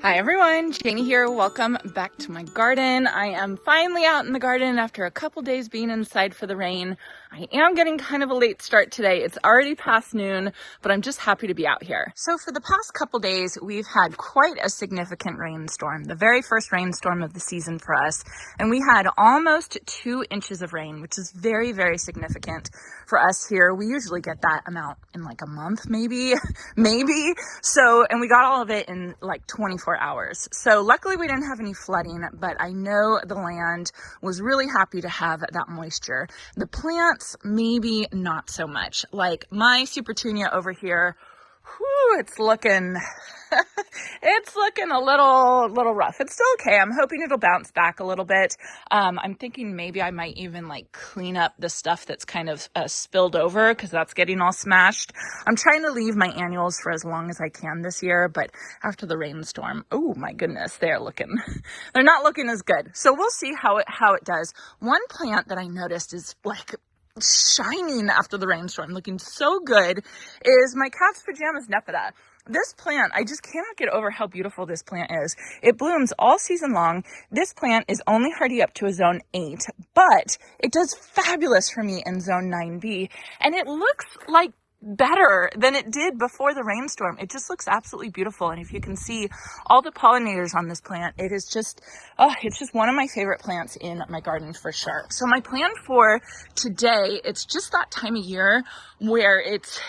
Hi everyone, Janie here. Welcome back to my garden. I am finally out in the garden after a couple days being inside for the rain. I am getting kind of a late start today. It's already past noon, but I'm just happy to be out here. So for the past couple days, we've had quite a significant rainstorm, the very first rainstorm of the season for us. And we had almost 2 inches of rain, which is very, very significant for us here. We usually get that amount in like a month, maybe. So, and we got all of it in like 24 hours. So luckily we didn't have any flooding, but I know the land was really happy to have that moisture. The plants, maybe not so much. Like my Supertunia over here, whew, it's looking a little rough. It's still okay. I'm hoping it'll bounce back a little bit. I'm thinking maybe I might even like clean up the stuff that's kind of spilled over because that's getting all smashed. I'm trying to leave my annuals for as long as I can this year, but after the rainstorm, oh my goodness, they're not looking as good. So we'll see how it does. One plant that I noticed is like shining after the rainstorm, looking so good, is my cat's pajamas nepeta. This plant, I just cannot get over how beautiful this plant is. It blooms all season long. This plant is only hardy up to a zone 8, but it does fabulous for me in zone 9B, and it looks like better than it did before the rainstorm. It just looks absolutely beautiful. And if you can see all the pollinators on this plant, it is just, it's just one of my favorite plants in my garden for sure. So my plan for today, it's just that time of year where it's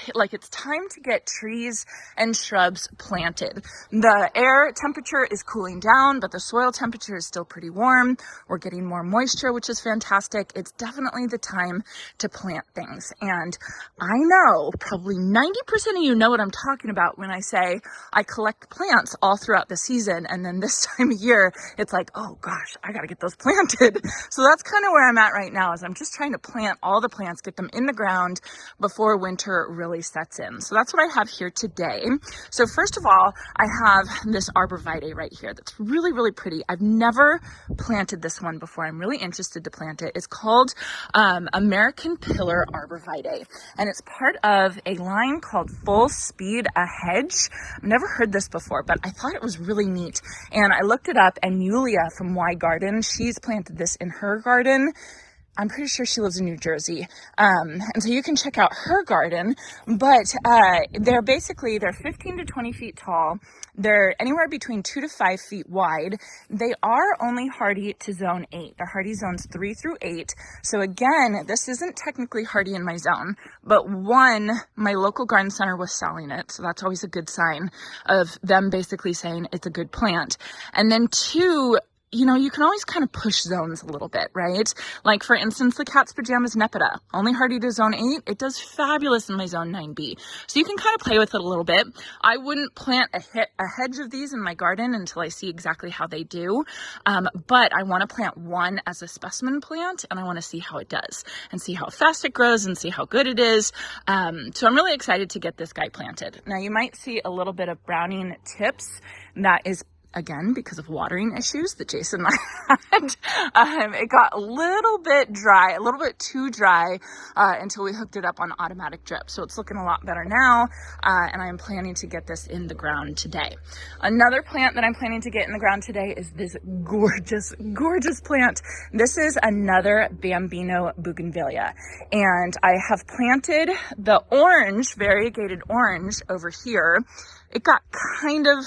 time to get trees and shrubs planted. The air temperature is cooling down, but the soil temperature is still pretty warm. We're getting more moisture, which is fantastic. It's definitely the time to plant things. And I know probably 90% of you know what I'm talking about when I say I collect plants all throughout the season, and then this time of year it's like, oh gosh, I gotta get those planted. So that's kind of where I'm at right now, is I'm just trying to plant all the plants, get them in the ground before winter really sets in. So that's what I have here today. So first of all, I have this arborvitae right here that's really, really pretty. I've never planted this one before. I'm really interested to plant it. It's called American Pillar Arborvitae, and it's part of a line called phlox. I've never heard this before, but I thought it was really neat. And I looked it up, and Yulia from Y Garden, she's planted this in her garden. I'm pretty sure she lives in New Jersey. And so you can check out her garden, but they're 15 to 20 feet tall. They're anywhere between 2 to 5 feet wide. They are only hardy to zone 8. They're hardy zones 3 through 8. So again, this isn't technically hardy in my zone, but one, my local garden center was selling it. So that's always a good sign of them basically saying it's a good plant. And then 2, you know, you can always kind of push zones a little bit, right? Like for instance, the cat's pajamas nepeta, only hardy to zone 8. It does fabulous in my zone 9B. So you can kind of play with it a little bit. I wouldn't plant a hedge of these in my garden until I see exactly how they do. But I want to plant one as a specimen plant, and I want to see how it does and see how fast it grows and see how good it is. So I'm really excited to get this guy planted. Now you might see a little bit of browning tips. That is again, because of watering issues that Jason and I had. It got a little bit dry, a little bit too dry until we hooked it up on automatic drip. So it's looking a lot better now, and I am planning to get this in the ground today. Another plant that I'm planning to get in the ground today is this gorgeous, gorgeous plant. This is another Bambino bougainvillea, and I have planted the orange, variegated orange over here. It got kind of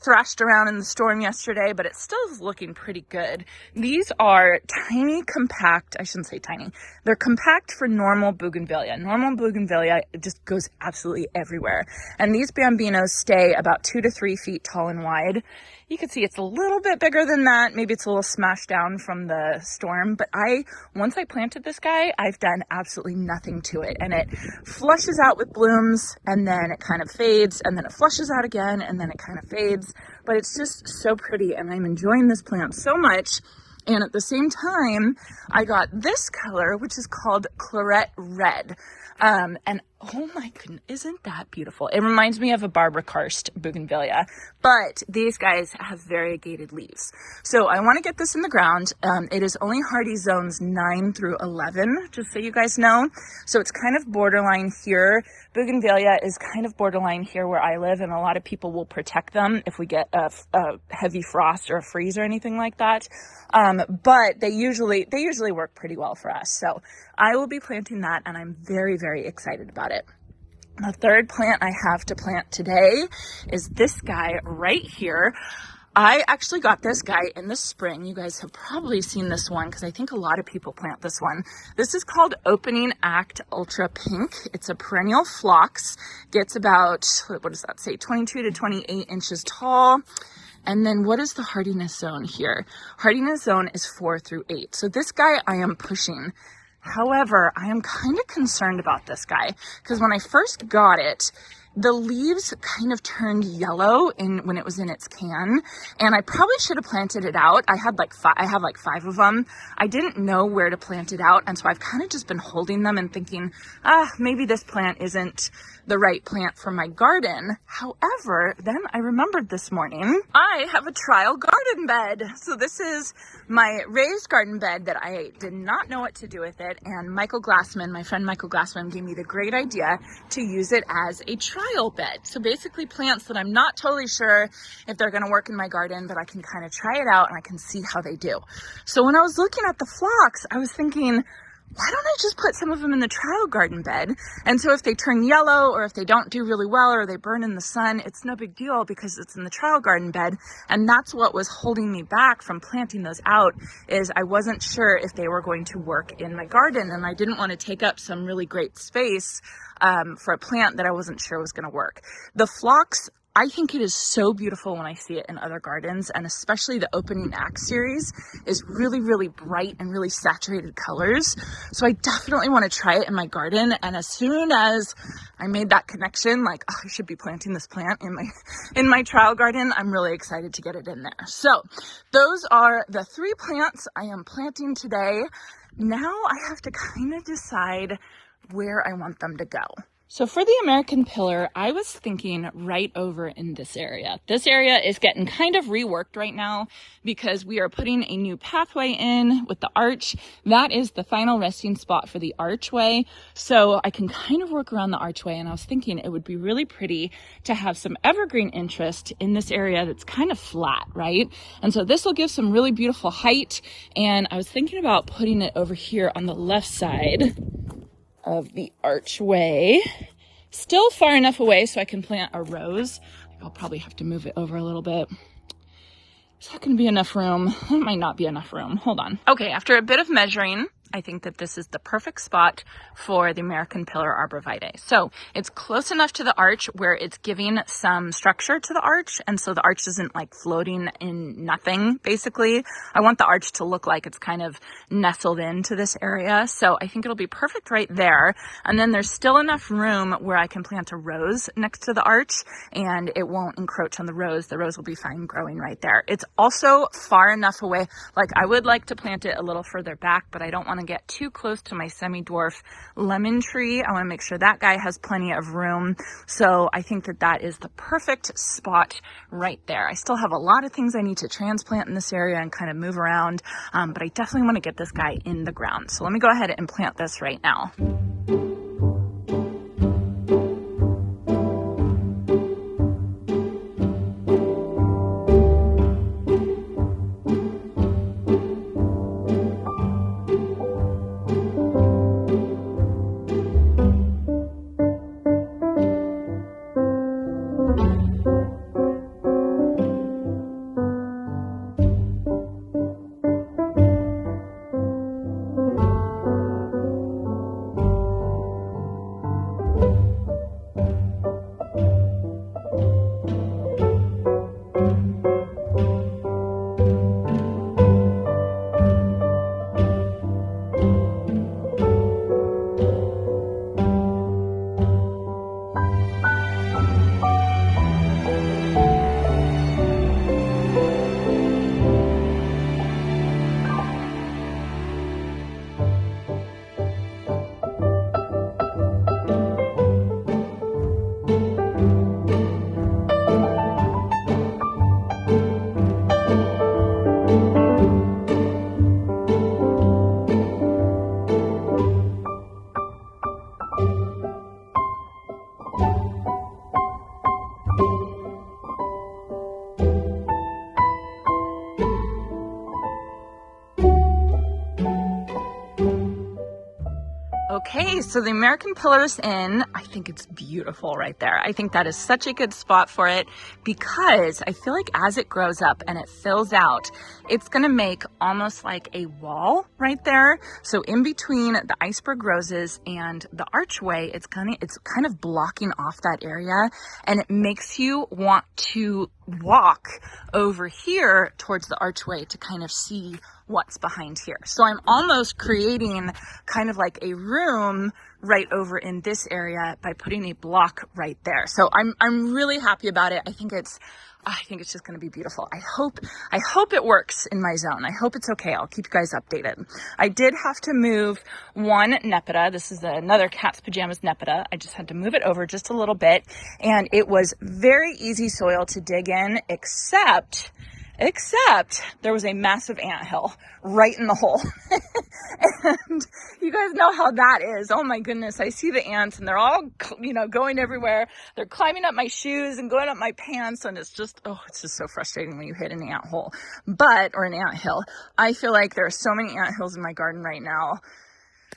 thrashed around in the storm yesterday, but it still is looking pretty good. These are tiny, compact, I shouldn't say tiny. They're compact for normal bougainvillea. Normal bougainvillea, it just goes absolutely everywhere. And these Bambinos stay about 2 to 3 feet tall and wide. You can see it's a little bit bigger than that. Maybe it's a little smashed down from the storm, but once I planted this guy, I've done absolutely nothing to it. And it flushes out with blooms, and then it kind of fades, and then it flushes out again, and then it kind of fades. But it's just so pretty, and I'm enjoying this plant so much. And at the same time, I got this color, which is called claret red. And oh my goodness, isn't that beautiful? It reminds me of a Barbara karst bougainvillea, but these guys have variegated leaves. So I want to get this in the ground. It is only hardy zones 9 through 11, just so you guys know. So it's kind of borderline here. Bougainvillea is kind of borderline here where I live, and a lot of people will protect them if we get a heavy frost or a freeze or anything like that. But they usually work pretty well for us. So I will be planting that, and I'm very, very excited about it. The third plant I have to plant today is this guy right here. I actually got this guy in the spring. You guys have probably seen this one because I think a lot of people plant this one. This is called Opening Act Ultra Pink. It's a perennial phlox. Gets about, what does that say, 22 to 28 inches tall. And then what is the hardiness zone here? Hardiness zone is 4 through 8. So this guy I am pushing. However, I am kind of concerned about this guy because when I first got it, the leaves kind of turned yellow when it was in its can, and I probably should have planted it out. I have like 5 of them. I didn't know where to plant it out, and so I've kind of just been holding them and thinking, maybe this plant isn't the right plant for my garden. However, then I remembered this morning, I have a trial garden bed. So this is my raised garden bed that I did not know what to do with it, and my friend Michael Glassman gave me the great idea to use it as a trial bed. So basically plants that I'm not totally sure if they're going to work in my garden, but I can kind of try it out and I can see how they do. So when I was looking at the phlox, I was thinking, why don't I just put some of them in the trial garden bed? And so if they turn yellow or if they don't do really well or they burn in the sun, it's no big deal because it's in the trial garden bed. And that's what was holding me back from planting those out, is I wasn't sure if they were going to work in my garden, and I didn't want to take up some really great space for a plant that I wasn't sure was going to work. The phlox, I think it is so beautiful when I see it in other gardens, and especially the Opening Act series is really, really bright and really saturated colors. So I definitely want to try it in my garden. And as soon as I made that connection, like, I should be planting this plant in my trial garden, I'm really excited to get it in there. So those are the 3 plants I am planting today. Now I have to kind of decide where I want them to go. So for the American pillar, I was thinking right over in this area. This area is getting kind of reworked right now because we are putting a new pathway in with the arch. That is the final resting spot for the archway. So I can kind of work around the archway, and I was thinking it would be really pretty to have some evergreen interest in this area that's kind of flat, right? And so this will give some really beautiful height. And I was thinking about putting it over here on the left side of the archway, still far enough away so I can plant a rose. I'll probably have to move it over a little bit. Is that going to be enough room? It might not be enough room. Hold on. Okay, after a bit of measuring, I think that this is the perfect spot for the American pillar arborvitae. So it's close enough to the arch where it's giving some structure to the arch, and so the arch isn't like floating in nothing, basically. I want the arch to look like it's kind of nestled into this area, so I think it'll be perfect right there. And then there's still enough room where I can plant a rose next to the arch, and it won't encroach on the rose. The rose will be fine growing right there. It's also far enough away, like I would like to plant it a little further back, but I don't want to get too close to my semi-dwarf lemon tree. I want to make sure that guy has plenty of room. So I think that that is the perfect spot right there. I still have a lot of things I need to transplant in this area and kind of move around, but I definitely want to get this guy in the ground. So let me go ahead and plant this right now. Okay, so the American Pillar's in. I think it's beautiful right there. I think that is such a good spot for it because I feel like as it grows up and it fills out, it's gonna make almost like a wall right there. So in between the iceberg roses and the archway, it's kind of blocking off that area, and it makes you want to walk over here towards the archway to kind of see what's behind here. So I'm almost creating kind of like a room right over in this area by putting a block right there. So I'm really happy about it. I think it's just going to be beautiful. I hope it works in my zone. I hope it's okay. I'll keep you guys updated. I did have to move one nepeta. This is another Cat's Pajamas nepeta. I just had to move it over just a little bit, and it was very easy soil to dig in, except there was a massive anthill right in the hole. And you guys know how that is. Oh my goodness. I see the ants and they're all, going everywhere. They're climbing up my shoes and going up my pants. And it's just so frustrating when you hit an ant hole, or an ant hill. I feel like there are so many ant hills in my garden right now.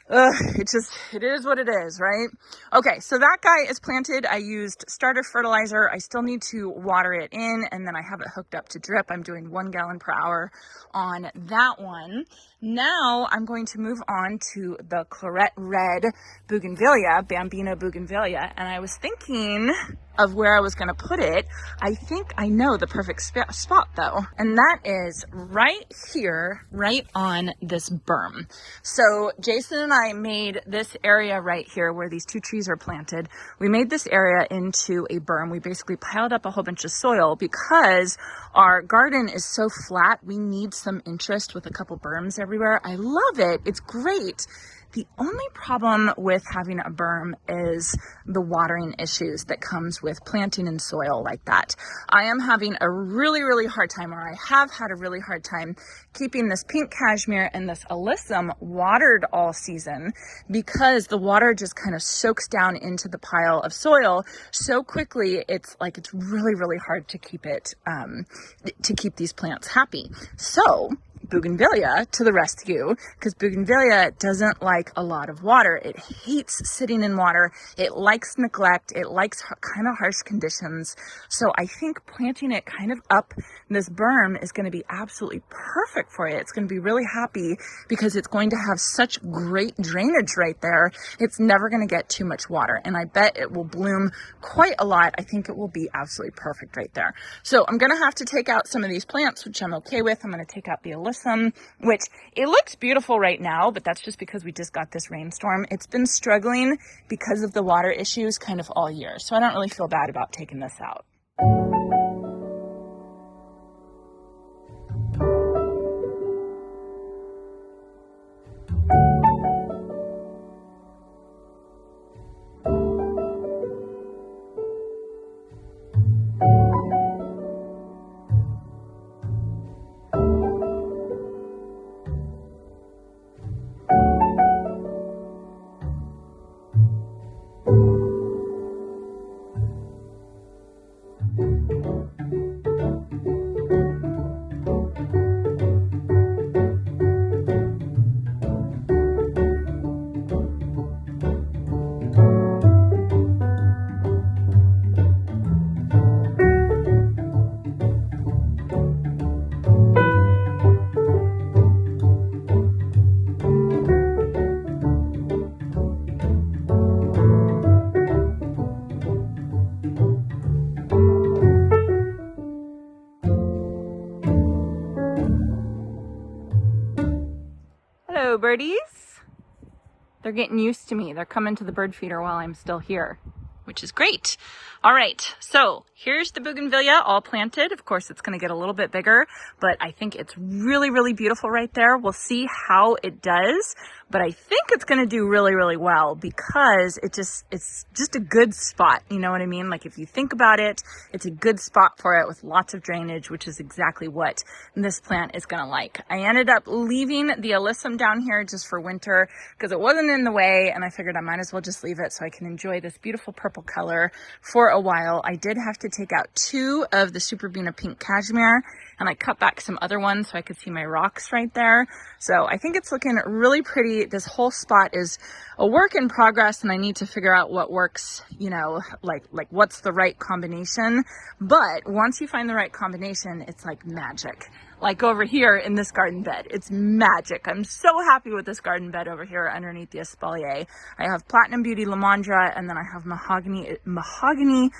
It is what it is, right? Okay, so that guy is planted. I used starter fertilizer. I still need to water it in, and then I have it hooked up to drip. I'm doing 1 gallon per hour on that one. Now I'm going to move on to the claret red bougainvillea, Bambino bougainvillea, and I was thinking of where I was going to put it. I think I know the perfect spot though, and that is right here, right on this berm. So Jason and I made this area right here where these 2 trees are planted. We made this area into a berm. We basically piled up a whole bunch of soil because our garden is so flat. We need some interest with a couple berms everywhere. I love it. It's great. The only problem with having a berm is the watering issues that comes with planting in soil like that. I am having a really, really hard time, or I have had a really hard time keeping this pink cashmere and this alyssum watered all season because the water just kind of soaks down into the pile of soil so quickly. It's really, really hard to keep it, to keep these plants happy. So bougainvillea to the rescue, because bougainvillea doesn't like a lot of water. It hates sitting in water. It likes neglect. It likes kind of harsh conditions. So I think planting it kind of up this berm is going to be absolutely perfect for it. It's going to be really happy because it's going to have such great drainage right there. It's never going to get too much water, and I bet it will bloom quite a lot. I think it will be absolutely perfect right there. So I'm going to have to take out some of these plants, which I'm okay with. I'm going to take out the alyssum, which it looks beautiful right now, but that's just because we just got this rainstorm. It's been struggling because of the water issues kind of all year. So I don't really feel bad about taking this out. Hello, birdies. They're getting used to me. They're coming to the bird feeder while I'm still here, which is great. All right, so here's the bougainvillea all planted. Of course, it's going to get a little bit bigger, but I think it's really, really beautiful right there. We'll see how it does, but I think it's going to do really, really well because it's just a good spot. You know what I mean? Like if you think about it, it's a good spot for it with lots of drainage, which is exactly what this plant is going to like. I ended up leaving the alyssum down here just for winter because it wasn't in the way, and I figured I might as well just leave it so I can enjoy this beautiful purple color for a while. I did have to take out 2 of the Super Bina pink cashmere and I cut back some other ones so I could see my rocks right there. So I think it's looking really pretty. This whole spot is a work in progress, and I need to figure out what works, you know, like what's the right combination. But once you find the right combination, it's like magic. Like over here in this garden bed, it's magic. I'm so happy with this garden bed over here underneath the espalier. I have Platinum Beauty Lamandra, and then I have Mahogany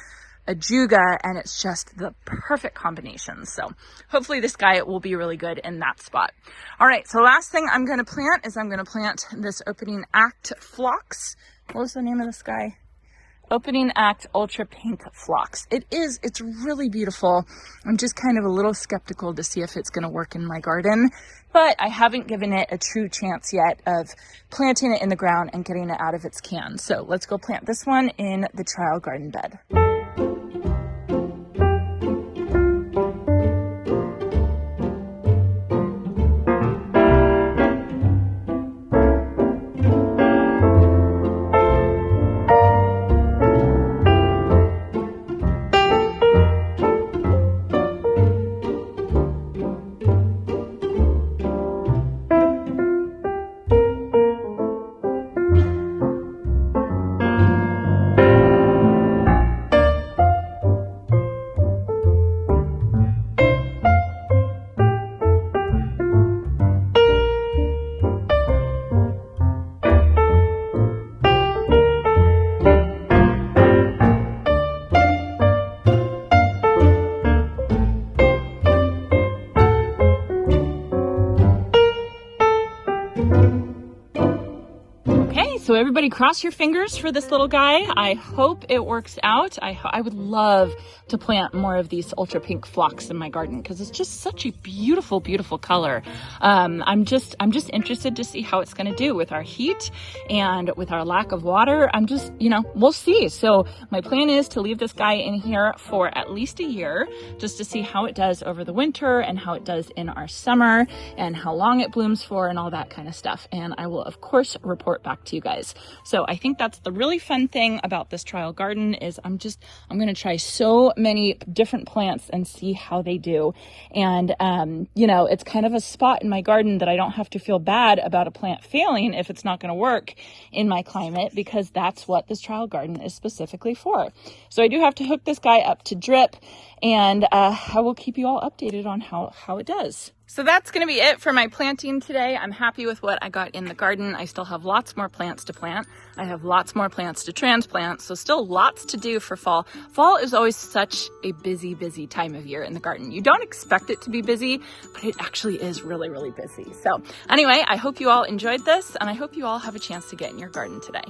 Ajuga, and it's just the perfect combination. So hopefully this guy will be really good in that spot. All right, so last thing I'm going to plant is I'm going to plant this Opening Act phlox. What was the name of this guy? Opening Act Ultra Pink Phlox. It's really beautiful. I'm just kind of a little skeptical to see if it's going to work in my garden, but I haven't given it a true chance yet of planting it in the ground and getting it out of its can. So let's go plant this one in the trial garden bed. So everybody cross your fingers for this little guy. I hope it works out. I would love to plant more of these ultra pink phlox in my garden because it's just such a beautiful, beautiful color. I'm just interested to see how it's going to do with our heat and with our lack of water. I'm just, you know, we'll see. So my plan is to leave this guy in here for at least a year just to see how it does over the winter and how it does in our summer and how long it blooms for and all that kind of stuff. And I will, of course, report back to you guys. So I think that's the really fun thing about this trial garden is I'm going to try so many different plants and see how they do. And, you know, it's kind of a spot in my garden that I don't have to feel bad about a plant failing if it's not going to work in my climate, because that's what this trial garden is specifically for. So I do have to hook this guy up to drip, and I will keep you all updated on how it does. So that's going to be it for my planting today. I'm happy with what I got in the garden. I still have lots more plants to plant. I have lots more plants to transplant, so still lots to do for fall. Fall is always such a busy, busy time of year in the garden. You don't expect it to be busy, but it actually is really, really busy. So anyway, I hope you all enjoyed this, and I hope you all have a chance to get in your garden today.